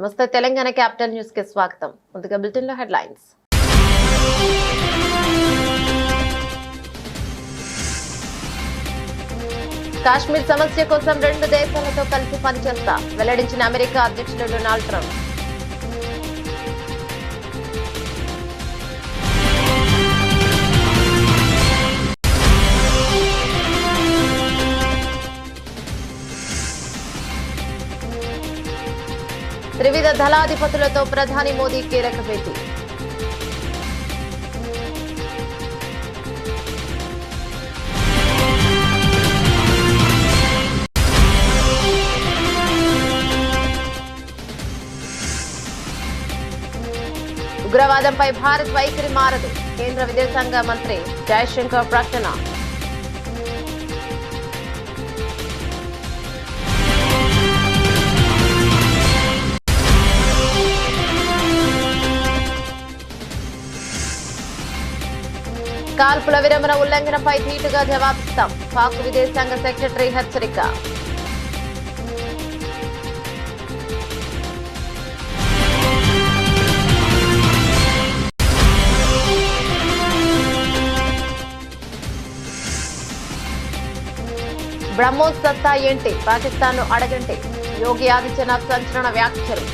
నమస్తే Telangana capital news కి స్వాగతం. ముందుగా బులెటిన్ లో హెడ్లైన్స్. కాశ్మీర్ సమస్య కోసం రెండు దేశాలతో కలిసి పనిచేస్తా వెల్లడించిన అమెరికా అధ్యక్షుడు డొనాల్డ్ ట్రంప్. త్రివిధ దళాధిపతులతో ప్రధాని మోదీ కీలక భేటీ. ఉగ్రవాదంపై భారత్ వైఖరి మారదు, కేంద్ర విదేశాంగ మంత్రి జయశంకర్ ప్రకటన. కాల్పుల విరమణ ఉల్లంఘనపై ధీటుగా జవాబిస్తాం, పాక్ విదేశాంగ సెక్రటరీ హెచ్చరిక. బ్రహ్మోస్ సత్తా ఏంటి, పాకిస్తాన్ ను అడగండి, యోగి ఆదిత్యనాథ్ సంచలన వ్యాఖ్యలు.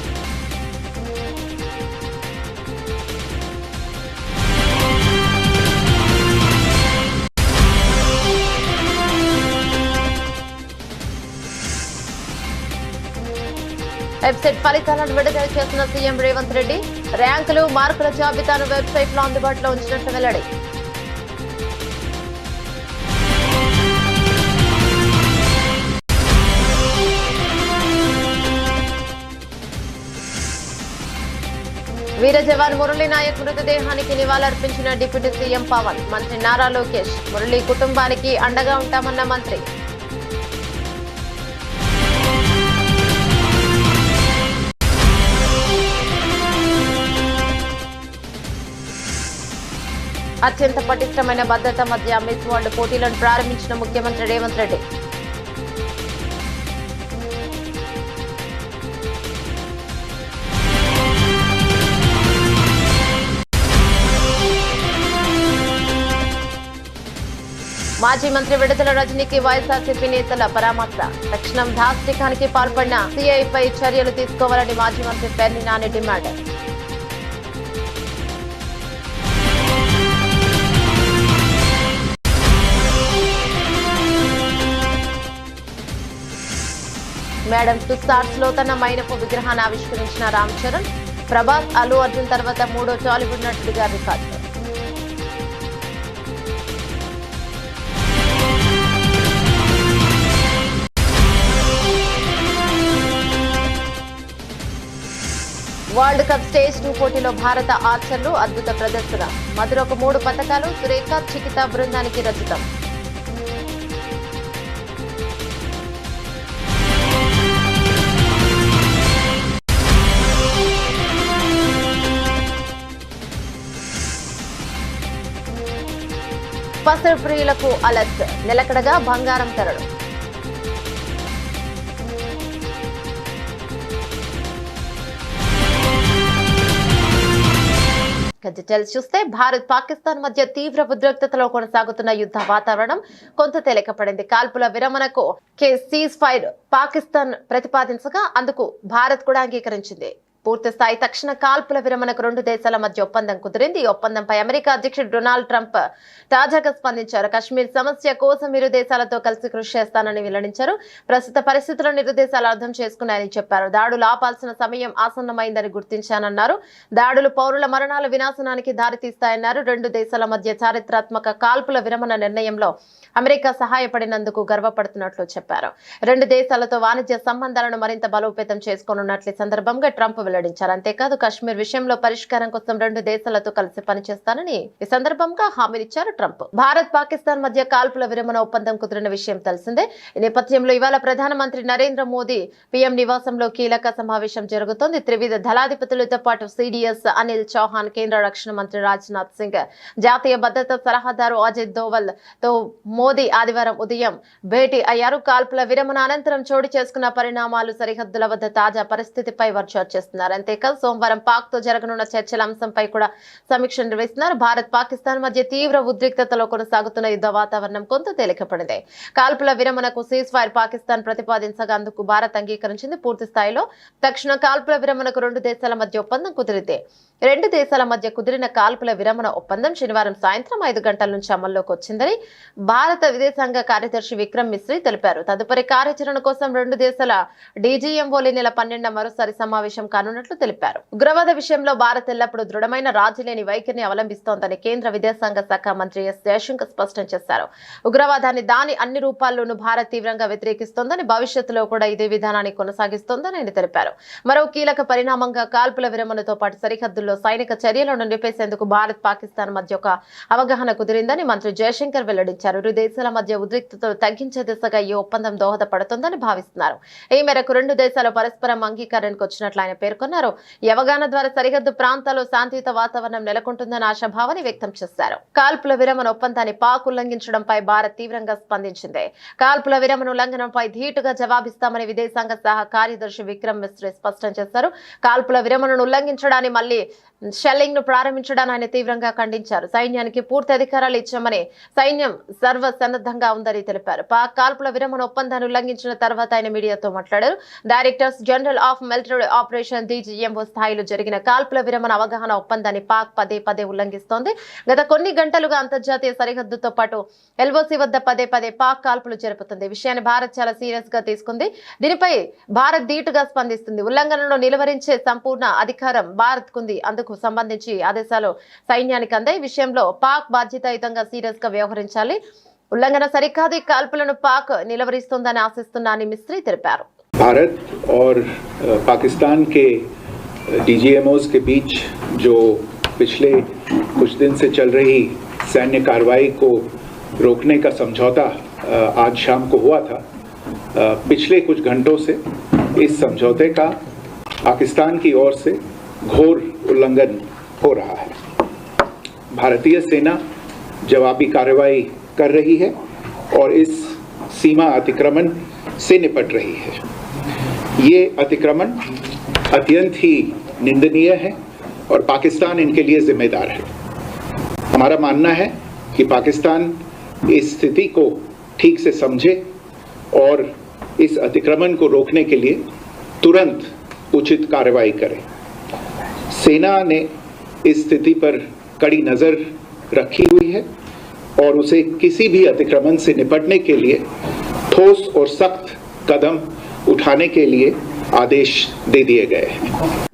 వెబ్సైట్ ఫలితాలను విడుదల చేసిన సీఎం రేవంత్ రెడ్డి, ర్యాంకులు మార్కుల జాబితాను వెబ్సైట్ లో అందుబాటులో ఉంచినట్లు వెల్లడి. వీర జవాన్ మురళీ నాయక్ మృతదేహానికి నివాళులర్పించిన డిప్యూటీ సీఎం పవన్, మంత్రి నారా లోకేష్ మురళీ కుటుంబానికి అండగా ఉంటామన్న మంత్రి. అత్యంత పటిష్టమైన భద్రత మధ్య మిస్ వరల్డ్ పోటీలను ప్రారంభించిన ముఖ్యమంత్రి రేవంత్ రెడ్డి. మాజీ మంత్రి విడుదల రజనీకి వైఎస్ఆర్సీపీ నేతల పరామర్శ. తక్షణం దాష్టికానికి పాల్పడిన సీఐపై చర్యలు తీసుకోవాలని మాజీ మంత్రి పేర్ని నాని డిమాండ్. మేడం టుస్టార్స్ లో తన మైనపు విగ్రహాన్ని ఆవిష్కరించిన రామ్ చరణ్. ప్రభాస్, అల్లు అర్జున్ తర్వాత మూడో టాలీవుడ్ నటుడిగా రికార్డు. వరల్డ్ కప్ స్టేజ్ 2 పోటీలో భారత ఆర్చర్లు అద్భుత ప్రదర్శన. మధురకు 3 పతకాలు, సురేఖ, చికిత బృందానికి రచితం. పసరు ప్రియులకు అలర్ట్, నిలకడగా బంగారం ధరలు. డీటెయిల్స్ చూస్తే భారత్ పాకిస్తాన్ మధ్య తీవ్ర ఉద్రిక్తతలో కొనసాగుతున్న యుద్ధ వాతావరణం కొంత తేలికపడింది. కాల్పుల విరమణకు సీజ్ ఫైర్ పాకిస్తాన్ ప్రతిపాదించగా అందుకు భారత్ కూడా అంగీకరించింది. పూర్తి స్థాయి తక్షణ కాల్పుల విరమణకు రెండు దేశాల మధ్య ఒప్పందం కుదిరింది. ఈ ఒప్పందంపై అమెరికా అధ్యక్షుడు డొనాల్డ్ ట్రంప్ తాజాగా స్పందించారు. కశ్మీర్ సమస్య కోసం ఇరు దేశాలతో కలిసి కృషి చేస్తానని వెల్లడించారు. ప్రస్తుత పరిస్థితులను ఇరు దేశాలు అర్థం చేసుకున్నాయని చెప్పారు. దాడులు ఆపాల్సిన సమయం ఆసన్నమైందని గుర్తించానన్నారు. దాడులు పౌరుల మరణాల వినాశనానికి దారితీస్తాయన్నారు. రెండు దేశాల మధ్య చారిత్రాత్మక కాల్పుల విరమణ నిర్ణయంలో అమెరికా సహాయపడినందుకు గర్వపడుతున్నట్లు చెప్పారు. రెండు దేశాలతో వాణిజ్య సంబంధాలను మరింత బలోపేతం చేసుకోనున్నట్లు సందర్భంగా ట్రంప్ వెల్లడించారు. అంతేకాదు కశ్మీర్ విషయంలో పరిష్కారం కోసం రెండు దేశాలతో కలిసి పనిచేస్తానని ఈ సందర్భంగా హామీనిచ్చారు ట్రంప్. భారత్ పాకిస్తాన్ మధ్య కాల్పుల విరమణ ఒప్పందం కుదిరిన విషయం తెలిసిందే. ఈ నేపథ్యంలో ఇవాళ ప్రధానమంత్రి నరేంద్ర మోదీ పీఎం నివాసంలో కీలక సమావేశం జరుగుతోంది. త్రివిధ దళాధిపతులతో పాటు సిడిఎస్ అనిల్ చౌహాన్, కేంద్ర రక్షణ మంత్రి రాజ్నాథ్ సింగ్, జాతీయ భద్రతా సలహాదారు అజిత్ దోవల్ తో మోదీ ఆదివారం ఉదయం భేటీ అయ్యారు. కాల్పుల విరమణ అనంతరం చోటు చేసుకున్న పరిణామాలు, సరిహద్దుల వద్ద తాజా పరిస్థితిపై వారు చర్చిస్తున్నారు. అంతేకాదు సోమవారం పాక్ తో జరగనున్న చర్చల అంశంపై కూడా సమీక్ష నిర్వహిస్తున్నారు. భారత్ పాకిస్తాన్ మధ్య తీవ్ర ఉద్రిక్తతలో కొనసాగుతున్న యుద్ధ వాతావరణం కొంత తేలికపడింది. కాల్పుల విరమణకు సీజ్ ఫైర్ పాకిస్తాన్ ప్రతిపాదించగా అందుకు భారత్ అంగీకరించింది. పూర్తి స్థాయిలో తక్షణ కాల్పుల విరమణకు రెండు దేశాల మధ్య ఒప్పందం కుదిరితే రెండు దేశాల మధ్య కుదిరిన కాల్పుల విరమణ ఒప్పందం శనివారం సాయంత్రం 5 గంటల నుంచి అమల్లోకి వచ్చిందని భారత విదేశాంగ కార్యదర్శి విక్రమ్ మిశ్రీ తెలిపారు. తదుపరి కార్యాచరణ కోసం రెండు దేశాల డీజీఎంఓలు నెల 12న మరోసారి సమావేశం కానున్నట్లు తెలిపారు. ఉగ్రవాద విషయంలో భారత్ ఎల్లప్పుడూ దృఢమైన రాజీలేని వైఖరిని అవలంబిస్తోందని కేంద్ర విదేశాంగ శాఖ మంత్రి ఎస్ జయశంకర్ స్పష్టం చేశారు. ఉగ్రవాదాన్ని దాని అన్ని రూపాల్లోనూ భారత్ తీవ్రంగా వ్యతిరేకిస్తోందని, భవిష్యత్తులో కూడా ఇదే విధానాన్ని కొనసాగిస్తోందని ఆయన తెలిపారు. మరో కీలక పరిణామంగా కాల్పుల విరమణతో పాటు సరిహద్దుల్లో సైనిక చర్యలను నిలిపేసేందుకు భారత్ పాకిస్తాన్ మధ్య ఒక అవగాహన కుదిరిందని మంత్రి జయశంకర్ వెల్లడించారు. ఇరు దేశాల మధ్య ఉద్రిక్తతలు తగ్గించే దిశగా ఈ ఒప్పందం దోహదపడుతుందని భావిస్తున్నారు. ఈ మేరకు రెండు దేశాలు పరస్పరం అంగీకారానికి వచ్చినట్లు ఆయన పేర్కొన్నారు. ఈ అవగాహన ద్వారా సరిహద్దు ప్రాంతాల్లో శాంతియుత వాతావరణం నెలకొంటుందని ఆశాభావాన్ని వ్యక్తం చేశారు. కాల్పుల విరమణ ఒప్పందాన్ని పాక్ ఉల్లంఘించడంపై భారత్ తీవ్రంగా స్పందించింది. కాల్పుల విరమణ ఉల్లంఘనపై ధీటుగా జవాబిస్తామని విదేశాంగ శాఖ కార్యదర్శి విక్రమ్ మిశ్రీ స్పష్టం చేశారు. కాల్పుల విరమణను ఉల్లంఘించడాన్ని మళ్లీ షెల్లింగ్ ను ప్రారంభించడాన్ని ఆయన తీవ్రంగా ఖండించారు. సైన్యానికి పూర్తి అధికారాలు ఇచ్చామని, సైన్యం సర్వసన్నద్ధంగా ఉందని తెలిపారు. పాక్ కాల్పుల విరమణ ఒప్పందాన్ని ఉల్లంఘించిన తర్వాత ఆయన మీడియాతో మాట్లాడారు. Directors general of military operation DGMO స్థాయిలో జరిగిన కాల్పుల విరమణ అవగాహన ఒప్పందాన్ని పాక్ పదే ఉల్లంఘిస్తోంది. గత కొన్ని గంటలుగా అంతర్జాతీయ సరిహద్దుతో పాటు ఎల్ఓసి వద్ద పదే పాక్ కాల్పులు జరుపుతుంది. ఈ విషయాన్ని భారత్ చాలా సీరియస్ గా తీసుకుంది. దీనిపై భారత్ ధీటుగా స్పందిస్తుంది. ఉల్లంఘనను నిలువరించే సంపూర్ణ అధికారం భారత్ కుంది. అందుకు సంబంధించి ఆదేశాలు సైన్యానికి అందాయి. ఈ విషయంలో పాక్ బాధ్యతాయుతంగా సీరియస్ గా వ్యవహరించాలి. ఉల్లంఘన సరికాదు. ఈ కాల్పులను పాక్ నిలవరిస్తుందని ఆశిస్తున్నానని మిశ్రీ తెలిపారు. भारत और पाकिस्तान के डीजीएमओस के बीच जो पिछले कुछ दिन से चल रही सैन्य कार्रवाई को रोकने का समझौता आज शाम को हुआ था, पिछले कुछ घंटों से इस समझौते का पाकिस्तान की ओर से घोर उल्लंघन हो रहा है। भारतीय सेना जवाबी कार्रवाई कर रही है और इस सीमा अतिक्रमण से निपट रही है। ये अतिक्रमण अत्यंत ही निंदनीय है और पाकिस्तान इनके लिए जिम्मेदार है। हमारा मानना है कि पाकिस्तान इस स्थिति को ठीक से समझे और इस अतिक्रमण को रोकने के लिए तुरंत उचित कार्रवाई करे। सेना ने इस स्थिति पर कड़ी नजर रखी हुई है और उसे किसी भी अतिक्रमण से निपटने के लिए ठोस और सख्त कदम उठाने के लिए ఆదేశ్ దే దియే గయే.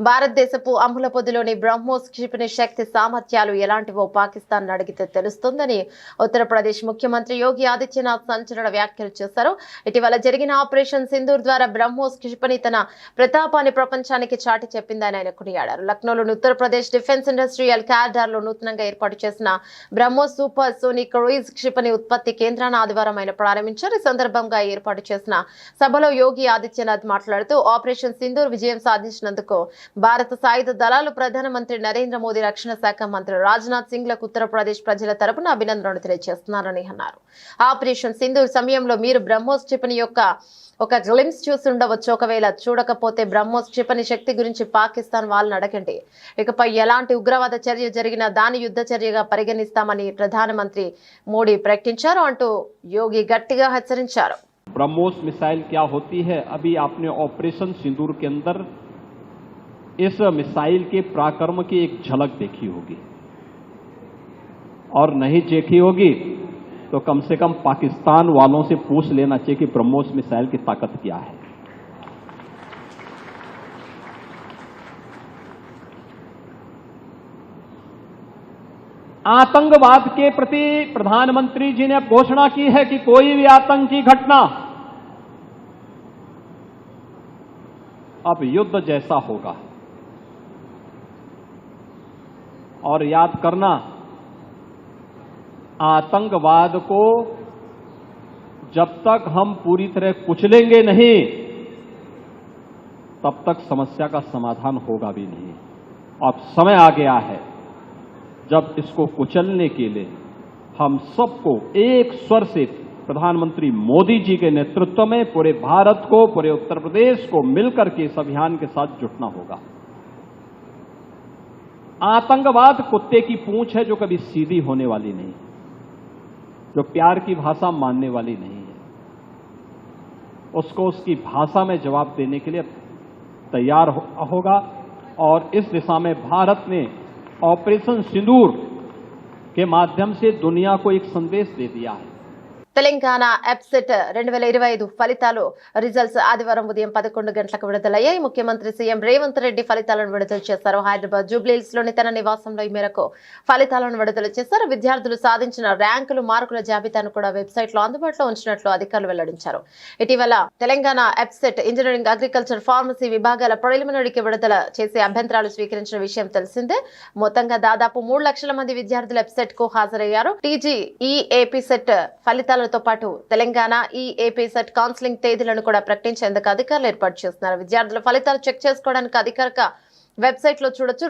భారతదేశపు అమ్ముల పొదిలోని బ్రహ్మోస్ క్షిపణి శక్తి సామర్థ్యాలు ఎలాంటివో పాకిస్తాన్ అడిగితే తెలుస్తుందని ఉత్తరప్రదేశ్ ముఖ్యమంత్రి యోగి ఆదిత్యనాథ్ సంచలన వ్యాఖ్యలు చేశారు. ఇటీవల జరిగిన ఆపరేషన్ సింధూర్ ద్వారా బ్రహ్మోస్ క్షిపణి తన ప్రతాపాన్ని ప్రపంచానికి చాటి చెప్పిందని ఆయన కొనియాడారు. లక్నోలోని ఉత్తరప్రదేశ్ డిఫెన్స్ ఇండస్ట్రియల్ కారిడార్ లో నూతనంగా ఏర్పాటు చేసిన బ్రహ్మోస్ సూపర్ సోనిక్ క్రూయిజ్ క్షిపణి ఉత్పత్తి కేంద్రాన్ని ఆదివారం ఆయన ప్రారంభించారు. ఈ సందర్భంగా ఏర్పాటు చేసిన సభలో యోగి ఆదిత్యనాథ్ మాట్లాడుతూ ఆపరేషన్ సింధూర్ విజయం సాధించినందుకు భారత సాయుధ దళాలు, ప్రధానమంత్రి నరేంద్ర మోదీ, రక్షణ శాఖ మంత్రి రాజ్నాథ్ సింగ్ లకు ఉత్తరప్రదేశ్ ప్రజల తరపున అభినందనలు తెలియజేస్తున్నారని అన్నారు. ఆపరేషన్ సింధూర్ సమయంలో మీరు బ్రహ్మోస్ క్షిపణి యొక్క ఒక గ్లిమ్స్ చూసి ఉండవచ్చు. ఒకవేళ చూడకపోతే బ్రహ్మోస్ క్షిపణి శక్తి గురించి పాకిస్తాన్ వాళ్ళని అడగండి. ఇకపై ఎలాంటి ఉగ్రవాద చర్య జరిగినా దాని యుద్ధ చర్యగా పరిగణిస్తామని ప్రధానమంత్రి మోడీ ప్రకటించారు అంటూ యోగి గట్టిగా హెచ్చరించారు. ब्रह्मोस मिसाइल क्या होती है, अभी आपने ऑपरेशन सिंदूर के अंदर इस मिसाइल के पराक्रम की एक झलक देखी होगी, और नहीं देखी होगी तो कम से कम पाकिस्तान वालों से पूछ लेना चाहिए कि ब्रह्मोस मिसाइल की ताकत क्या है। आतंकवाद के प्रति प्रधानमंत्री जी ने घोषणा की है कि कोई भी आतंकी घटना अब युद्ध जैसा होगा। और याद करना, आतंकवाद को जब तक हम पूरी तरह कुचलेंगे नहीं, तब तक समस्या का समाधान होगा भी नहीं। अब समय आ गया है जब इसको कुचलने के लिए हम सबको एक स्वर से प्रधानमंत्री मोदी जी के नेतृत्व में पूरे भारत को, पूरे उत्तर प्रदेश को मिलकर के इस अभियान के साथ जुटना होगा। आतंकवाद कुत्ते की पूंछ है जो कभी सीधी होने वाली नहीं, जो प्यार की भाषा मानने वाली नहीं है। उसको उसकी भाषा में जवाब देने के लिए तैयार होगा और इस दिशा में भारत ने ऑपरेशन सिंदूर के माध्यम से दुनिया को एक संदेश दे दिया है। తెలంగాణ ఎప్సెట్ 2025 ఫలితాలు రిజల్ట్స్ ఆదివారం ఉదయం 11 గంటలకు విడుదలయ్యాయి. ముఖ్యమంత్రి సీఎం రేవంత్ రెడ్డి ఫలితాలను విడుదల చేశారు. హైదరాబాద్ జూబ్లీహిల్స్ లోని తన నివాసంలో ఈ మేరకు ఫలితాలను విడుదల చేశారు. విద్యార్థులు సాధించిన ర్యాంకులు, మార్కుల జాబితాను కూడా వెబ్సైట్ లో అందుబాటులో ఉంచినట్లు అధికారులు వెల్లడించారు. ఇటీవల Telangana EAPCET engineering, agriculture, pharmacy విభాగాల ప్రిలిమినరీకి విడుదల చేసే అభ్యంతరాలు స్వీకరించిన విషయం తెలిసిందే. మొత్తంగా దాదాపు 3 లక్షల మంది విద్యార్థులు ఎప్సెట్ కు హాజరయ్యారు. టీజీఈఏపీ సెట్ ఫలితాలతో పాటు తెలంగాణ ఈఏపీ సెట్ కౌన్సిలింగ్ తేదీలను కూడా ప్రకటించేందుకు అధికారులు ఏర్పాటు చేస్తున్నారు. విద్యార్థుల ఫలితాలు చెక్ చేసుకోవడానికి అధికారిక వెబ్సైట్ లో చూడొచ్చు.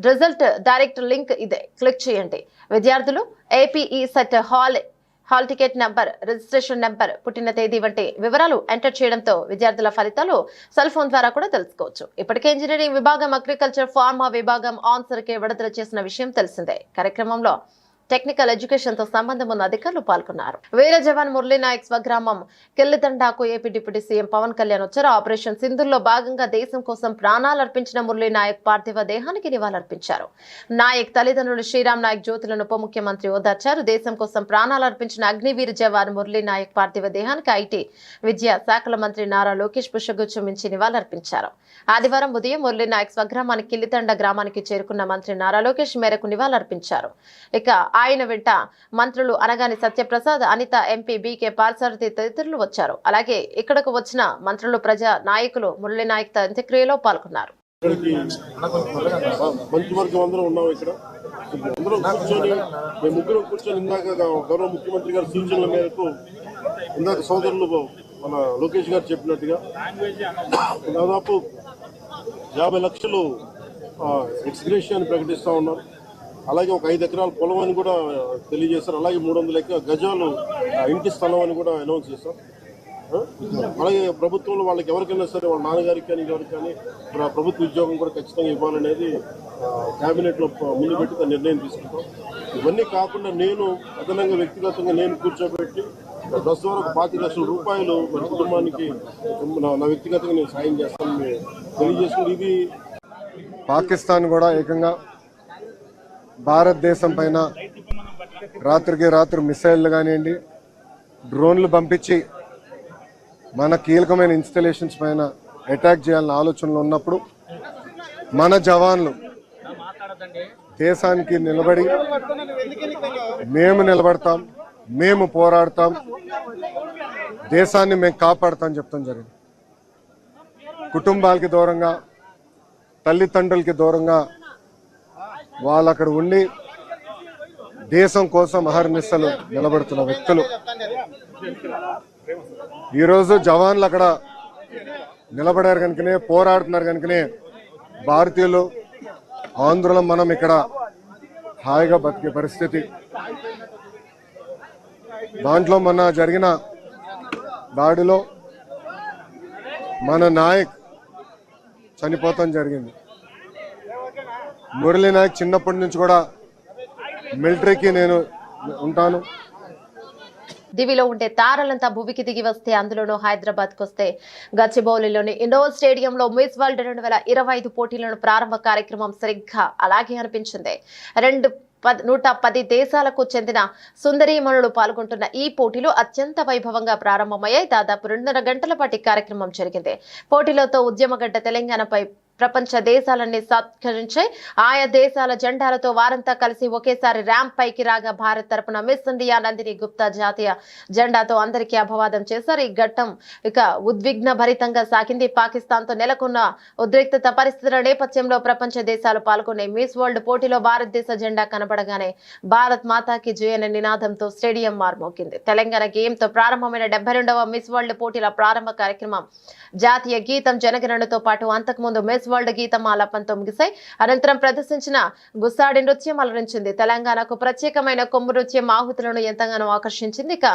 రిజల్ట్ డైరెక్ట్ లింక్ ఇదే, క్లిక్ చేయండి. విద్యార్థులు APE set hall ticket number, registration number, పుట్టిన తేదీ వంటి వివరాలు ఎంటర్ చేయడంతో విద్యార్థుల ఫలితాలు సెల్ ఫోన్ ద్వారా కూడా తెలుసుకోవచ్చు. ఇప్పటికే ఇంజనీరింగ్ విభాగం, అగ్రికల్చర్, ఫార్మా విభాగం ఆన్సర్ కి విడుదల చేసిన విషయం తెలిసిందే. కార్యక్రమంలో టెక్నికల్ ఎడ్యుకేషన్ తో సంబంధం ఉన్న అధికారులు పాల్గొన్నారు. వీర జవాన్ మురళీ నాయక్ స్వగ్రామం కిల్లిదండాకు AP deputy CM Pawan Kalyan వచ్చారు. ఆపరేషన్ సింధూర్లో భాగంగా దేశం కోసం ప్రాణాలర్పించిన మురళీ నాయక్ పార్థివ దేహానికి నివాళులర్పించారు. నాయక్ తల్లిదండ్రులు శ్రీరామ్ నాయక్ జ్యోతులను ఉప ముఖ్యమంత్రి ఓదార్చారు. దేశం కోసం ప్రాణాలర్పించిన అగ్నివీర జవాన్ మురళీ నాయక్ పార్థివ దేహానికి ఐటీ, విద్యా శాఖల మంత్రి నారా లోకేష్ పుష్పగుచ్చం ఇచ్చి నివాళులర్పించారు. ఆదివారం ఉదయం మురళీ నాయక్ స్వగ్రామానికి కిల్లిదండ గ్రామానికి చేరుకున్న మంత్రి నారా లోకేష్ మేరకు నివాళులర్పించారు. ఇక ఆయన వెంట మంత్రులు అనగాని సత్యప్రసాద్, అనిత, ఎంపీ బీకే పార్సారథి తదితరులు వచ్చారు. అలాగే ఇక్కడకు వచ్చిన మంత్రులు, ప్రజా నాయకులు మురళీ నాయక్ అంత్యక్రియలో పాల్గొన్నారు. మంత్రివర్గం అందరూ ఉన్నాం ఇక్కడ. అందరూ కూర్చొని, మేము ముగ్గురు కూర్చొని ఇందాక గౌరవ ముఖ్యమంత్రి గారి సూచనల మేరకు ఇందాక సోదరులు మన లోకేష్ గారు చెప్పినట్టుగా దాదాపు 50 లక్షలు ఎక్స్గ్రేషియా ప్రకటిస్తూ ఉన్నారు. అలాగే ఒక 5 ఎకరాల పొలం అని కూడా తెలియజేశారు. అలాగే 300 గజాలు ఇంటి స్థలం అని కూడా అనౌన్స్ చేశారు. అలాగే ప్రభుత్వంలో వాళ్ళకి ఎవరికైనా సరే, వాళ్ళ నాన్నగారికి కానీ ఎవరికి కానీ ప్రభుత్వ ఉద్యోగం కూడా ఖచ్చితంగా ఇవ్వాలనేది క్యాబినెట్లో ముందు పెట్టి నిర్ణయం తీసుకుంటాం. ఇవన్నీ కాకుండా నేను అదనంగా వ్యక్తిగతంగా నేను కూర్చోబెట్టి ప్రస్తుతం వరకు 25 లక్షల రూపాయలు మన కుటుంబానికి నా వ్యక్తిగతంగా నేను సాయం చేస్తానని తెలియజేసుకుని, ఇది పాకిస్తాన్ కూడా ఏకంగా భారతదేశం పైన రాత్రికి రాత్రి మిసైళ్లు కానివ్వండి, డ్రోన్లు పంపించి మన కీలకమైన ఇన్స్టలేషన్స్ పైన అటాక్ చేయాలన్న ఆలోచనలు ఉన్నప్పుడు మన జవాన్లు దేశానికి నిలబడి మేము నిలబడతాం, మేము పోరాడతాం, దేశాన్ని మేము కాపాడుతాం చెప్తాం జరిగింది. కుటుంబాలకి దూరంగా, తల్లిదండ్రులకి దూరంగా వాళ్ళు అక్కడ ఉండి దేశం కోసం అహర్నిశలు నిలబడుతున్న వ్యక్తులు. ఈరోజు జవాన్లు అక్కడ నిలబడారు కనుకనే, పోరాడుతున్నారు కనుకనే భారతీయులు, ఆంధ్రులం మనం ఇక్కడ హాయిగా బతికే పరిస్థితి. దాంట్లో మొన్న జరిగిన దాడిలో మన నాయక్ చనిపోతాం జరిగింది. మురళీ నాయక్ చిన్నప్పటి నుంచి కూడా మిలిటరీకి నేను ఉంటాను. దివిలో ఉండే తారలంతా భూమికి దిగి వస్తే, అందులోనూ హైదరాబాద్ కు వస్తే గచ్చిబౌలిలోని ఇండోర్ స్టేడియంలో మిస్ వరల్డ్ 2025 పోటీలను ప్రారంభ కార్యక్రమం సరిగ్గా అలాగే అనిపించింది. 110 దేశాలకు చెందిన సుందరీమణులు పాల్గొంటున్న ఈ పోటీలు అత్యంత వైభవంగా ప్రారంభమయ్యాయి. దాదాపు 2.5 గంటల పాటు కార్యక్రమం జరిగింది. పోటీలతో ఉద్యమగడ్డ తెలంగాణపై ప్రపంచ దేశాలన్నీ సత్కరించాయి. ఆయా దేశాల జెండాలతో వారంతా కలిసి ఒకేసారి ర్యాంప్ పైకి రాగా భారత్ తరపున మిస్ ఇండియా నందిని గుప్తా జాతీయ జెండాతో అందరికీ అభివాదం చేశారు. ఈ ఘట్టం ఉద్విగ్న భరితంగా సాగింది. పాకిస్తాన్ తో నెలకొన్న ఉద్రిక్తత పరిస్థితుల నేపథ్యంలో ప్రపంచ దేశాలు పాల్గొనే మిస్ వరల్డ్ పోటీలో భారతదేశ జెండా కనబడగానే భారత్ మాతాకి జై అనే నినాదంతో స్టేడియం మార్మోగింది. తెలంగాణ గేమ్ తో ప్రారంభమైన 72వ మిస్ వరల్డ్ పోటీల ప్రారంభ కార్యక్రమం జాతీయ గీతం జనగణనతో పాటు అంతకుముందు మిస్ వరల్డ్ గీతం ఆలాపనతో ముగిశాయి. అనంతరం ప్రదర్శించిన గుసాడి నృత్యం అలరించింది. తెలంగాణకు ప్రత్యేకమైన కొమ్ము నృత్యం ఆహుతులను ఎంతగానో ఆకర్షించింది. ఇక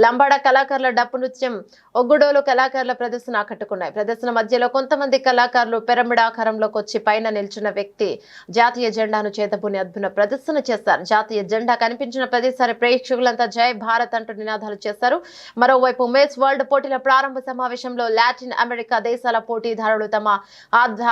లంబాడ కళాకారుల డప్పు నృత్యం, ఒగ్గుడోలు కళాకారుల ప్రదర్శన ఆకట్టుకున్నాయి. ప్రదర్శన మధ్యలో కొంతమంది కళాకారులు పిరమిడ్ ఆకారంలోకి వచ్చి పైన నిల్చున్న వ్యక్తి జాతీయ జెండాను చేతబూని అద్భుత ప్రదర్శన చేశారు. జాతీయ జెండా కనిపించిన ప్రతిసారి ప్రేక్షకులంతా జై భారత్ అంటూ నినాదాలు చేశారు. మరోవైపు మిస్ వరల్డ్ పోటీల ప్రారంభ సమావేశంలో లాటిన్ అమెరికా దేశాల పోటీదారులు తమ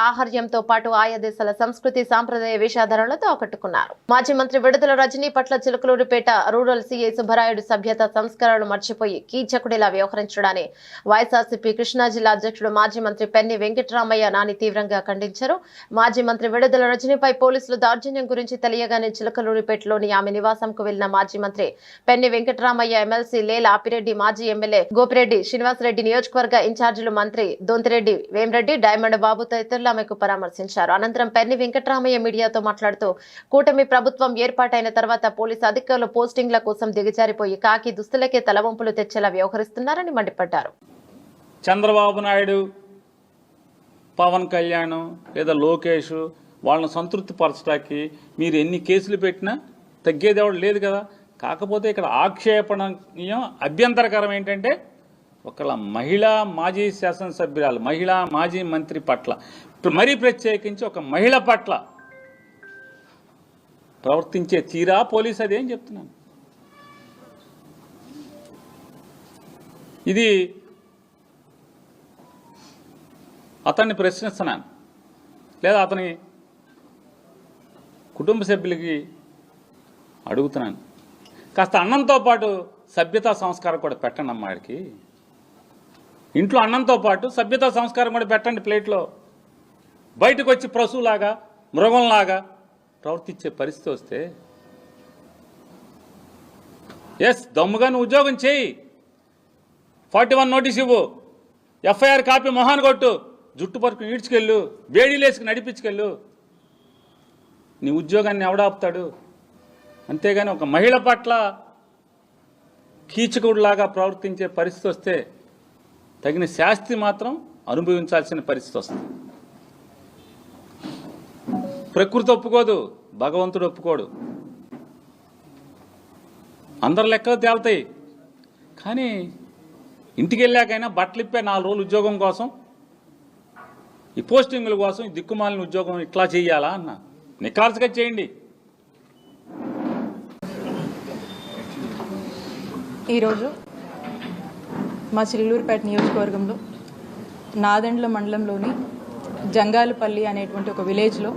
ఆహార్యంతో పాటు ఆయా దేశాల సంస్కృతి సాంప్రదాయ వేషధారణలతో ఆకట్టుకున్నారు. మాజీ మంత్రి విడుదల రజనీ పట్ల చిలకలూరిపేట రూరల్ సీఐ సుబ్బరాయుడు సభ్యత సంస్కరణలు మర్చిపోయి కీచకుడిలా వ్యవహరించడాన్ని వైఎస్ఆర్సీపీ కృష్ణా జిల్లా అధ్యక్షుడు మాజీ మంత్రి పెన్ని వెంకటరామయ్య నాని తీవ్రంగా ఖండించారు. మాజీ మంత్రి విడుదల రజనీపై పోలీసులు దౌర్జన్యం గురించి తెలియగానే చిలకలూరిపేటలోని ఆమె నివాసంకు వెళ్లిన మాజీ మంత్రి పెన్ని వెంకటరామయ్య, ఎమ్మెల్సీ లేల ఆపిరెడ్డి, మాజీ ఎమ్మెల్యే గోపిరెడ్డి శ్రీనివాసరెడ్డి, నియోజకవర్గ ఇన్ఛార్జీలు మంత్రి దొంతిరెడ్డి వేమిరెడ్డి, డైమండ్ బాబు తదితరులు ఆమెకు పరామర్శించారు. అనంతరం పెన్ని వెంకటరామయ్య మీడియాతో మాట్లాడుతూ కూటమి ప్రభుత్వం ఏర్పాటైన తర్వాత పోలీసు అధికారులు పోస్టింగ్ల కోసం దిగజారిపోయి కాకి దుస్తులకే తలవంపులు తెచ్చేలా వ్యవహరిస్తున్నారని మండిపడ్డారు. చంద్రబాబు నాయుడు, పవన్ కళ్యాణ్ లేదా లోకేష్ వాళ్ళని సంతృప్తి పరచడానికి మీరు ఎన్ని కేసులు పెట్టినా తగ్గేది ఎవడు లేదు కదా. కాకపోతే ఇక్కడ ఆక్షేపణీయం, అభ్యంతరకరం ఏంటంటే ఒకళ్ళ మహిళా మాజీ శాసనసభ్యురాలు, మహిళా మాజీ మంత్రి పట్ల, మరీ ప్రత్యేకించి ఒక మహిళ పట్ల ప్రవర్తించే తీరా పోలీసు అదేం చెప్తున్నాను. ఇది అతన్ని ప్రశ్నిస్తున్నాను, లేదా అతని కుటుంబ సభ్యులకి అడుగుతున్నాను. కాస్త అన్నంతో పాటు సభ్యతా సంస్కారం కూడా పెట్టండి అమ్మాడికి. ఇంట్లో అన్నంతో పాటు సభ్యతా సంస్కారం కూడా పెట్టండి ప్లేట్లో. బయటకు వచ్చి పశువులాగా, మృగంలాగా ప్రవర్తించే పరిస్థితి వస్తే దమ్ముగా నువ్వు ఉద్యోగం చేయి, 41 నోటీస్ ఇవ్వు, ఎఫ్ఐఆర్ కాపీ మొహాన్ కొట్టు, జుట్టు పరుకు ఈడ్చుకెళ్ళు, వేడిలేసుకు నడిపించుకెళ్ళు. నీ ఉద్యోగాన్ని ఎవడాపుతాడు? అంతేగాని ఒక మహిళ పట్ల కీచకుడిలాగా ప్రవర్తించే పరిస్థితి వస్తే తగిన శాస్తి మాత్రం అనుభవించాల్సిన పరిస్థితి వస్తుంది. ప్రకృతి ఒప్పుకోదు, భగవంతుడు ఒప్పుకోడు. అందరు లెక్కలు తేలుతాయి. కానీ ఇంటికి వెళ్ళాకైనా బట్టలిప్పే 4 రోజులు ఉద్యోగం కోసం, ఈ పోస్టింగుల కోసం, ఈ దిక్కుమాలిన ఉద్యోగం ఇట్లా చేయాలా అన్న నిఖార్సుగా చేయండి. ఈరోజు మా చిల్లూరుపేట నియోజకవర్గంలో నాదెండ్ల మండలంలోని జంగాలపల్లి అనేటువంటి ఒక విలేజ్లో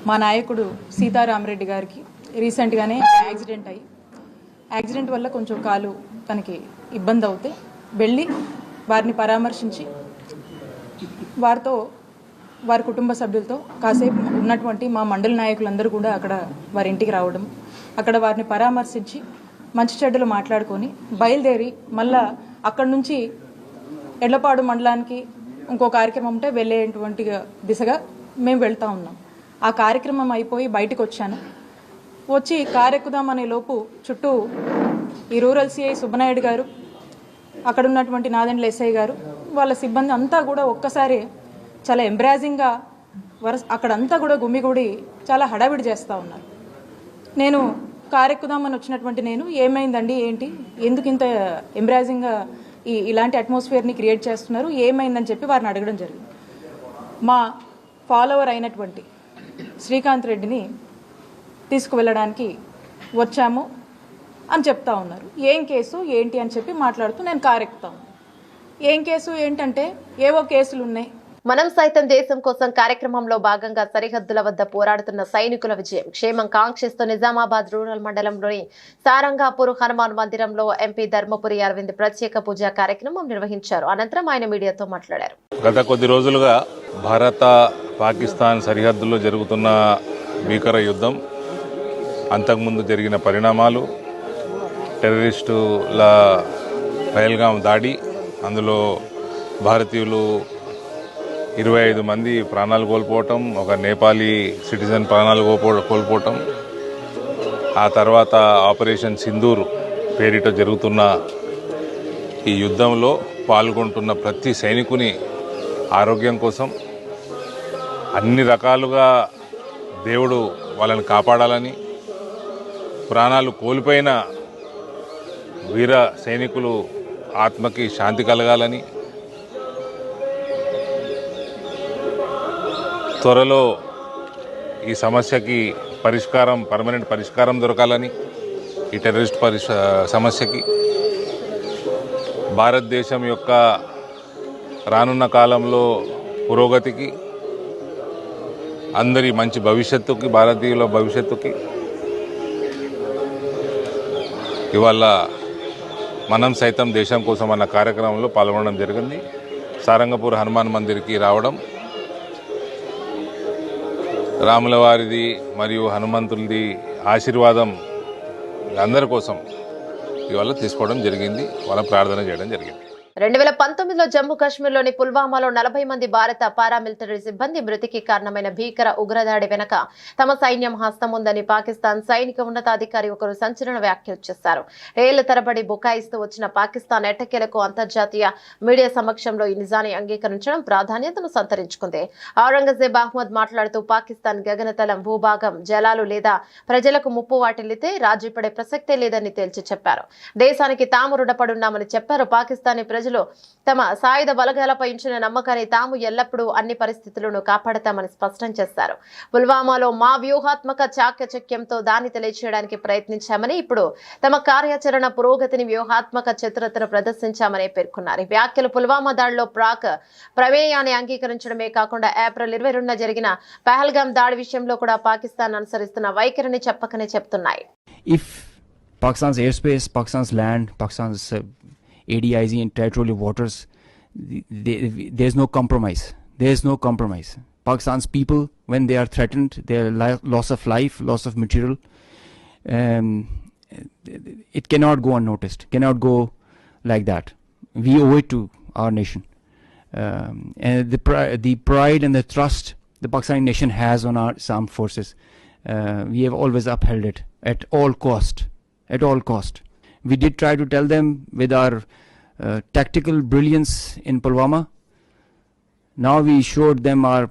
మా నాయకుడు సీతారామరెడ్డి గారికి రీసెంట్గానే యాక్సిడెంట్ వల్ల కొంచెం కాలు తనకి ఇబ్బంది అవుతే వెళ్ళి వారిని పరామర్శించి వారి కుటుంబ సభ్యులతో కాసేపు ఉన్నటువంటి మా మండల నాయకులందరూ కూడా అక్కడ వారి ఇంటికి రావడం, అక్కడ వారిని పరామర్శించి మంచి చెడ్డలు మాట్లాడుకొని బయలుదేరి మళ్ళా అక్కడి నుంచి ఎడ్లపాడు మండలానికి ఇంకో కార్యక్రమం ఉంటే వెళ్ళేటువంటి దిశగా మేము వెళ్తూ ఉన్నాం. ఆ కార్యక్రమం అయిపోయి బయటకు వచ్చాను. వచ్చి కారెక్కుదామనే లోపు చుట్టూ ఈ రూరల్ సిఐ సుబ్బనాయుడు గారు, అక్కడ ఉన్నటువంటి నాదెండ్ల ఎస్ఐ గారు, వాళ్ళ సిబ్బంది అంతా కూడా ఒక్కసారి చాలా ఎంబ్రాజింగ్గా అక్కడంతా కూడా గుమిగూడి చాలా హడావిడి చేస్తూ ఉన్నారు. నేను కారెక్కుదామని వచ్చినటువంటి నేను ఏమైందండి, ఏంటి, ఎందుకు ఇంత ఎంబ్రాజింగ్గా ఇలాంటి అట్మాస్ఫియర్ని క్రియేట్ చేస్తున్నారు, ఏమైందని చెప్పి వారిని అడగడం జరిగింది. మా ఫాలోవర్ అయినటువంటి శ్రీకాంత్ రెడ్డిని తీసుకువెళ్ళడానికి వచ్చాము అని చెప్తా ఉన్నారు. ఏం కేసు ఏంటి అని చెప్పి మాట్లాడుతూ నేను కారెక్కుతా ఉన్నాను. ఏం కేసు ఏంటంటే ఏవో కేసులు ఉన్నాయి, మనం సైతం దేశం కోసం కార్యక్రమంలో భాగంగా సరిహద్దుల వద్ద పోరాడుతున్న సైనికుల విజయం క్షేమం కాంక్షిస్తూ నిజామాబాద్ రూరల్ మండలంలోని సారంగాపూర్ హనుమాన్ మందిరంలో ఎంపీ ధర్మపురి అరవింద్ ప్రత్యేక పూజా కార్యక్రమం నిర్వహించారు. అనంతరం ఆయన మీడియాతో మాట్లాడారు. గత కొద్ది రోజులుగా భారత పాకిస్తాన్ సరిహద్దుల్లో జరుగుతున్న భీకర యుద్ధం, అంతకుముందు జరిగిన పరిణామాలు, టెర్రరిస్టుల పహల్గాం దాడి, అందులో భారతీయులు 25 మంది ప్రాణాలు కోల్పోవటం, ఒక నేపాలీ సిటిజన్ ప్రాణాలు కోల్పోవటం, ఆ తర్వాత ఆపరేషన్ సింధూర్ పేరిట జరుగుతున్న ఈ యుద్ధంలో పాల్గొంటున్న ప్రతి సైనికుని ఆరోగ్యం కోసం అన్ని రకాలుగా దేవుడు వాళ్ళని కాపాడాలని, ప్రాణాలు కోల్పోయిన వీర సైనికులు ఆత్మకి శాంతి కలగాలని, త్వరలో ఈ సమస్యకి పర్మనెంట్ పరిష్కారం దొరకాలని, ఈ టెర్రరిస్ట్ సమస్యకి భారతదేశం యొక్క రానున్న కాలంలో పురోగతికి, అందరి మంచి భవిష్యత్తుకి, భారతీయుల భవిష్యత్తుకి ఇవాళ మనం సైతం దేశం కోసం అన్న కార్యక్రమంలో పాల్గొనడం జరిగింది. సారంగపూర్ హనుమాన్ మందిర్కి రావడం, రాముల వారిది మరియు హనుమంతుడిది ఆశీర్వాదం అందరి కోసం ఇవాళ తీసుకోవడం జరిగింది, వాళ్ళ ప్రార్థన చేయడం జరిగింది. 2019లో జమ్మూ కాశ్మీర్లోని పుల్వామాలో 40 మంది భారత పారామిలిటరీ సిబ్బంది మృతికి కారణమైన భీకర ఉగ్రదాడి వెనక తమ సైన్యం హస్తం ఉందని పాకిస్తాన్ సైనిక ఉన్నతాధికారి ఒకరు సంచలన వ్యాఖ్యలు చేశారు. ఏళ్ల తరబడి బుకాయిస్తూ వచ్చిన పాకిస్తాన్ ఎట్టకేలకు అంతర్జాతీయ మీడియా సమక్షంలో ఈ నిజాన్ని అంగీకరించడం ప్రాధాన్యతను సంతరించుకుంది. ఔరంగజేబ్ అహ్మద్ మాట్లాడుతూ పాకిస్తాన్ గగనతలం, భూభాగం, జలాలు లేదా ప్రజలకు ముప్పు వాటిల్లితే రాజీపడే ప్రసక్తే లేదని తేల్చి చెప్పారు. దేశానికి తాము రుణపడున్నామని చెప్పారు. పాకిస్తానీ ప్రజలు తమ సాయుధ బలగాలపై ఉంచిన నమ్మకాన్ని తాము ఎల్లప్పుడూ అన్ని పరిస్థితులను కాపాడతామని స్పష్టం చేశారు. పుల్వామాలో మా వ్యూహాత్మక చాకచక్యంతో దాన్ని తెలియచేయడానికి ప్రయత్నించామని, ఇప్పుడు తమ కార్యాచరణ పురోగతిని వ్యూహాత్మక చతురతను ప్రదర్శించామని పేర్కొన్నారు. ఈ వ్యాఖ్యలు పుల్వామా దాడిలో ప్రాక్ ప్రమేయాన్ని అంగీకరించడమే కాకుండా ఏప్రిల్ 22న జరిగిన పహల్గాం దాడి విషయంలో కూడా పాకిస్తాన్ అనుసరిస్తున్న వైఖరిని చెప్పకనే చెప్తున్నాయి. If Pakistan's airspace, Pakistan's land, Pakistan's ADIZ and territorial waters, there's no compromise. There's no compromise. Pakistan's people, when they are threatened, their loss of life, loss of material, it cannot go unnoticed, cannot go like that. We owe it to our nation. And the pride and the trust the Pakistani nation has on our armed forces, we have always upheld it at all cost. At all cost. We did try to tell them with our tactical brilliance in Pulwama. Now we showed them our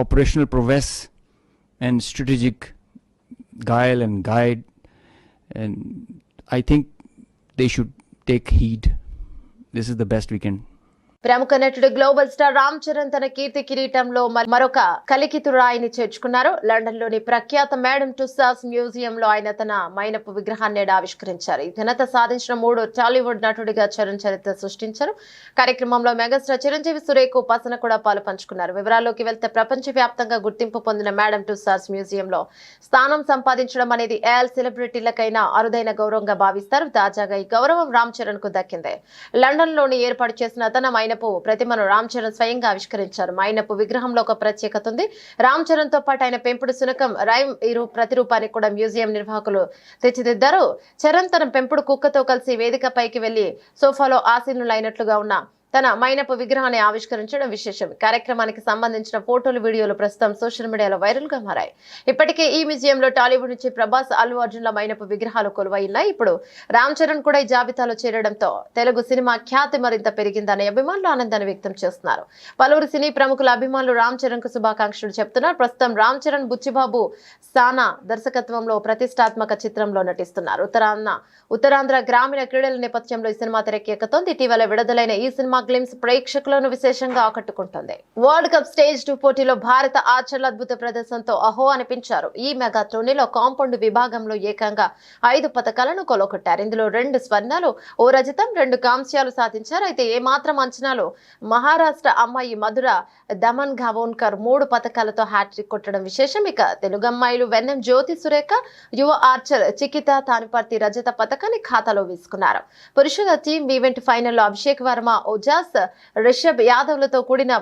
operational prowess and strategic guile and guide, and I think they should take heed. This is the best we can. ప్రముఖ నటుడు global star Ram Charan తన కీర్తి కిరీటంలో మరొక కలికితురాయిని చేర్చుకున్నారు. London లోని ప్రఖ్యాత madam Tussauds మ్యూజియంలో ఆయన తన మైనపు విగ్రహాన్ని ఆవిష్కరించారు. ఈ ఘనత సాధించిన 3 టాలీవుడ్ నటుడిగా చరణ్ చరిత్ర సృష్టించారు. కార్యక్రమంలో మెగాస్టార్ చిరంజీవి, సురేఖ, ఉపాసన కూడా పాలు పంచుకున్నారు. వివరాల్లోకి వెళ్తే ప్రపంచవ్యాప్తంగా గుర్తింపు పొందిన మేడమ్ టుస్సాడ్స్ మ్యూజియంలో స్థానం సంపాదించడం అనేది ఏఎల్ సెలబ్రిటీలకైనా అరుదైన గౌరవంగా భావిస్తారు. తాజాగా ఈ గౌరవం రామ్ చరణ్ కు దక్కింది. లండన్ లోని ఏర్పాటు చేసిన తన మైనపు ప్రతిమను రామ్ చరణ్ స్వయంగా ఆవిష్కరించారు. మైనపు విగ్రహంలో ఒక ప్రత్యేకత ఉంది. రామ్ చరణ్ తో పాటు ఆయన పెంపుడు శునకం రైమ్ ప్రతిరూపాన్ని కూడా మ్యూజియం నిర్వాహకులు తెచ్చిదిద్దారు. చరణ్ తన పెంపుడు కుక్కతో కలిసి వేదికపైకి వెళ్లి సోఫాలో ఆసీనులైనట్లుగా ఉన్న తన మైనపు విగ్రహాన్ని ఆవిష్కరించడం విశేషం. కార్యక్రమానికి సంబంధించిన ఫోటోలు, వీడియోలు ప్రస్తుతం సోషల్ మీడియాలో వైరల్ గా మారాయి. ఇప్పటికే ఈ మ్యూజియంలో టాలీవుడ్ నుంచి ప్రభాస్, అల్లు అర్జున్ల మైనపు విగ్రహాలు కొలువై ఉన్నాయి. ఇప్పుడు రామ్ చరణ్ కూడా ఈ జాబితాలో చేరడంతో తెలుగు సినిమా ఖ్యాతి మరింత పెరిగిందనే అభిమానులు ఆనందాన్ని వ్యక్తం చేస్తున్నారు. పలువురు సినీ ప్రముఖుల అభిమానులు రామ్ చరణ్ కు శుభాకాంక్షలు చెప్తున్నారు. ప్రస్తుతం రామ్ చరణ్ బుచ్చిబాబు సానా దర్శకత్వంలో ప్రతిష్టాత్మక చిత్రంలో నటిస్తున్నారు. ఉత్తరాంధ్ర గ్రామీణ క్రీడల నేపథ్యంలో ఈ సినిమా తెరకెక్కుతోంది. ఇటీవల విడుదలైన ఈ సినిమా గ్లిమ్స్ ప్రేక్షకులను విశేషంగా ఆకట్టుకుంటుంది. వరల్డ్ కప్ స్టేజ్ 2 పోటీలో భారత ఆర్చర్ల అద్భుత ప్రదర్శనతో అహో అనిపించారు. ఈ మెగా టోర్నీలో కాంపౌండ్ విభాగంలో ఏకంగా 5 పతకాలను కొలగొట్టారు. ఇందులో 2 స్వర్ణాలు, 1 రజతం, 2 కాంస్యాలు సాధించారు. అయితే ఏమాత్రం అంచనాలు మహారాష్ట్ర అమ్మాయి మధుర దమన్ గవోన్కర్ 3 పతకాలతో హ్యాట్రిక్ కొట్టడం విశేషం. ఇక తెలుగు అమ్మాయిలు వెన్నెం జ్యోతి సురేఖ, యువ ఆర్చర్ చికిత తానిపర్తి రజత పతకాన్ని ఖాతాలో వేసుకున్నారు. పురుషుల టీమ్ ఈవెంట్ ఫైనల్లో అభిషేక్ వర్మ, ఓజాస్, రిషబ్ యాదవ్లతో కూడిన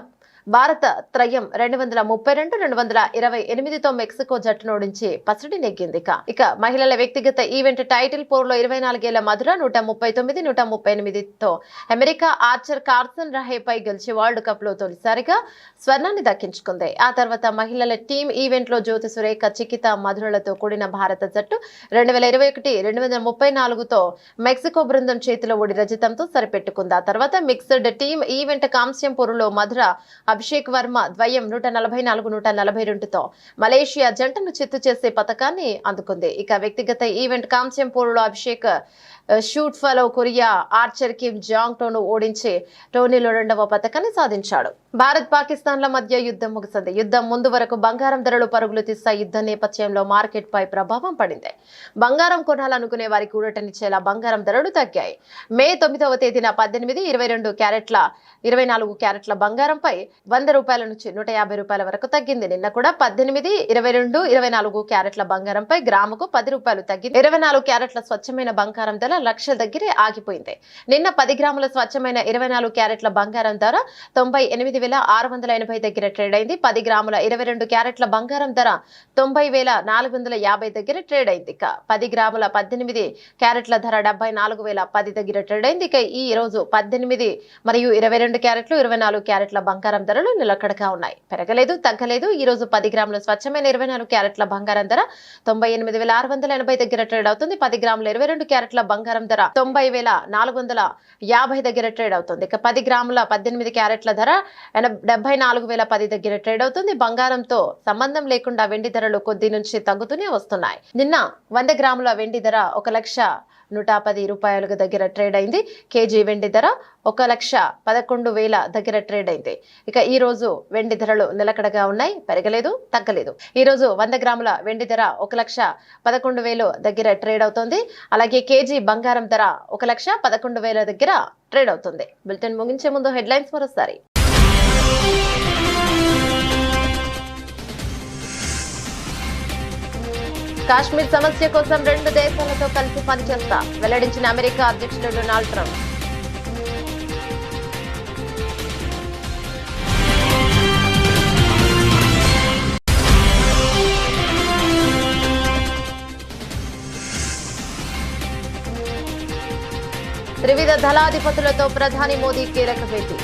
భారత త్రయం 232-228తో మెక్సికో జట్టును ఓడించి పసిడి నెగ్గింది. ఇక మహిళల వ్యక్తిగత ఈవెంట్ టైటిల్ పోర్లో 24 ఏళ్ల మధుర 139-138తో అమెరికా ఆర్చర్ కార్సన్ రహేపై గెలిచి వరల్డ్ కప్ లో తొలిసారిగా స్వర్ణాన్ని దక్కించుకుంది. ఆ తర్వాత మహిళల టీమ్ ఈవెంట్ లో జ్యోతి సురేఖ, చికిత, మధురలతో కూడిన భారత జట్టు 2021-234తో మెక్సికో బృందం చేతిలో ఓడి రజతంతో సరిపెట్టుకుంది. ఆ తర్వాత మిక్స్డ్ టీమ్ ఈవెంట్ కాంస్యం పోరులో మధుర, అభిషేక్ వర్మ ద్వయం 144-142తో మలేషియా జంటను చిత్తు చేసే పతకాన్ని అందుకుంది. ఇక వ్యక్తిగత ఈవెంట్ కాంస్యం పోరులో అభిషేక్ షూట్ ఫలో కొరియా ఆర్చర్ కిమ్ జాంగ్ టోను ఓడించి టోర్నీలో 2వ పతకాన్ని సాధించాడు. భారత్ పాకిస్తాన్ల మధ్య యుద్ధం ముగిసింది. యుద్ధం ముందు వరకు బంగారం ధరలు పరుగులు తీస్తాయి. యుద్ధ నేపథ్యంలో మార్కెట్ పై ప్రభావం పడింది. బంగారం కొనాలనుకునే వారికి ఊరటనిచ్చేలా బంగారం ధరలు తగ్గాయి. మే 9వ తేదీన 18, 22 క్యారెట్ల 24 క్యారెట్ల బంగారంపై 100 రూపాయల నుంచి 150 రూపాయల వరకు తగ్గింది. నిన్న కూడా 18, 22, 24 క్యారెట్ల బంగారంపై గ్రాముకు 10 రూపాయలు తగ్గింది. 24 క్యారెట్ల స్వచ్ఛమైన బంగారం ధర 1,00,000 దగ్గరే ఆగిపోయింది. నిన్న 10 గ్రాముల స్వచ్ఛమైన 24 క్యారెట్ల బంగారం ధర 98,680 దగ్గర ట్రేడ్ అయింది. 10 గ్రాముల 22 క్యారెట్ల బంగారం ధర 90,450 దగ్గర ట్రేడ్ అయింది. ఇక 10 గ్రాముల 18 క్యారెట్ల ధర 74,010 దగ్గర ట్రేడ్ అయింది. ఇక ఈ రోజు 18 మరియు 22 క్యారెట్లు 24 క్యారెట్ల బంగారం ధరలు నిలకడగా ఉన్నాయి. పెరగలేదు, తగ్గలేదు. ఈ రోజు 10 గ్రాముల స్వచ్ఛమైన 24 క్యారెట్ల బంగారం ధర 98,680 దగ్గర ట్రేడ్ అవుతుంది. 10 గ్రాముల 22 క్యారెట్ల బంగారం ధర 90,450 దగ్గర ట్రేడ్ అవుతుంది. ఇక 10 గ్రాముల 18 క్యారెట్ల ధర 74,010 దగ్గర ట్రేడ్ అవుతుంది. బంగారంతో సంబంధం లేకుండా వెండి ధరలు కొద్ది నుంచి తగ్గుతూనే వస్తున్నాయి. నిన్న 100 గ్రాముల వెండి ధర 1,110 రూపాయల దగ్గర ట్రేడ్ అయింది. కేజీ వెండి ధర 1,11,000 దగ్గర ట్రేడ్ అయింది. ఇక ఈ రోజు వెండి ధరలు నిలకడగా ఉన్నాయి, పెరగలేదు, తగ్గలేదు. ఈ రోజు 100 గ్రాముల వెండి ధర 1,11,000 దగ్గర ట్రేడ్ అవుతుంది. అలాగే కేజీ బంగారం ధర 1,11,000 దగ్గర ట్రేడ్ అవుతుంది. బులెటిన్ ముగించే ముందు హెడ్లైన్స్ మరోసారి. కాశ్మీర్ సమస్య కోసం 2 దేశాలతో కలిసి పనిచేస్తా వెల్లడించిన అమెరికా అధ్యక్షుడు డొనాల్డ్ ట్రంప్. త్రివిధ దళాధిపతులతో ప్రధాని మోదీ కీలక భేటీ.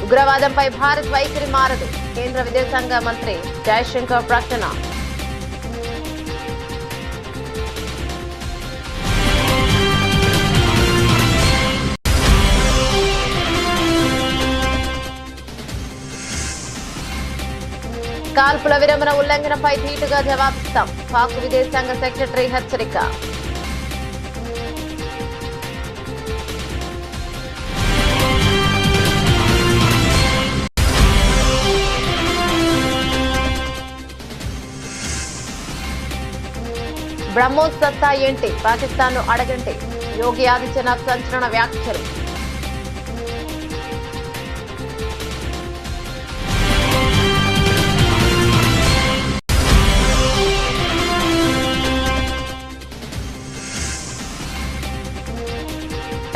ఉగ్రవాదంపై భారత్ వైఖరి మారదు, కేంద్ర విదేశాంగ మంత్రి జయశంకర్ ప్రకటన. కాల్పుల విరమణ ఉల్లంఘనపై ధీటుగా జవాబిస్తాం, పాక్ విదేశాంగ సెక్రటరీ హెచ్చరిక. బ్రహ్మోస్ సత్తా ఏంటి, పాకిస్తాన్ ను అడగండి, యోగి ఆదిత్యనాథ్ సంచలన వ్యాఖ్యలు.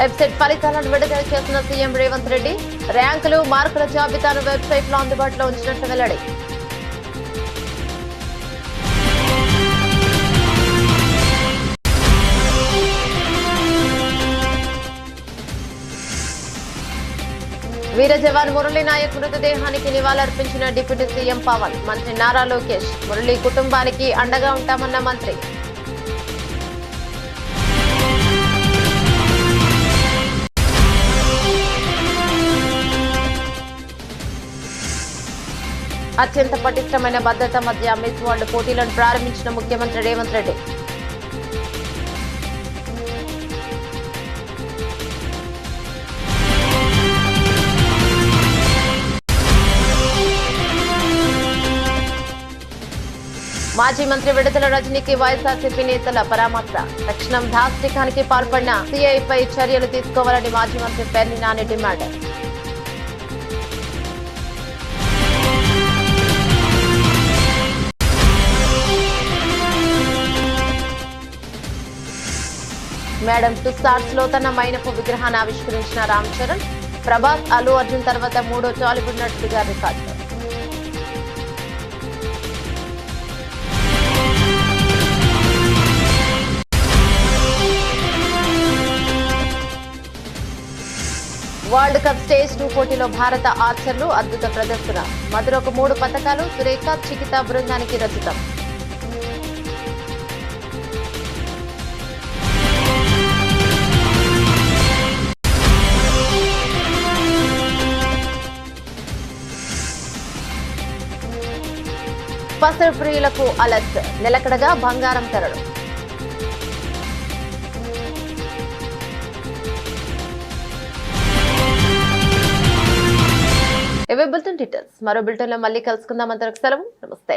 వెబ్సైట్ ఫలితాలను విడుదల చేసిన సీఎం రేవంత్ రెడ్డి, ర్యాంకులు, మార్కుల జాబితాను వెబ్సైట్ లో అందుబాటులో ఉంచినట్లు వెల్లడి. వీర జవాన్ మురళీ నాయక్ మృతదేహానికి నివాళులర్పించిన డిప్యూటీ సీఎం పవన్. మంత్రి నారా లోకేష్, మురళీ కుటుంబానికి అండగా ఉంటామన్న మంత్రి. అత్యంత పటిష్టమైన భద్రత మధ్య మిస్ వరల్డ్ పోటీలను ప్రారంభించిన ముఖ్యమంత్రి రేవంత్ రెడ్డి. మాజీ మంత్రి విడుదల రజనీకి వైఎస్ఆర్సీపీ నేతల పరామర్శ. తక్షణం దాష్టికానికి పాల్పడిన సీఐపై చర్యలు తీసుకోవాలని మాజీ మంత్రి పేర్ని నాని డిమాండ్. మేడం టుస్సార్స్ లో తన మైనపు విగ్రహాన్ని ఆవిష్కరించిన రామ్ చరణ్. ప్రభాస్, అల్లు అర్జున్ తర్వాత 3వ టాలీవుడ్ నటుడిగా రికార్డు. వరల్డ్ కప్ స్టేజ్ 2 పోటీలో భారత ఆర్చర్లు అద్భుత ప్రదర్శన. మధురకు 3 పతకాలు, సురేఖ, చికిత బృందానికి రచితం. పసరు ప్రియులకు అలర్ట్. నిలకడగా బంగారం ధరలు. ఇవే బులెటిన్ డీటెయిల్స్. మరో బులెటిన్ లో మళ్ళీ కలుసుకుందాం. అంతవరకు సెలవు. నమస్తే.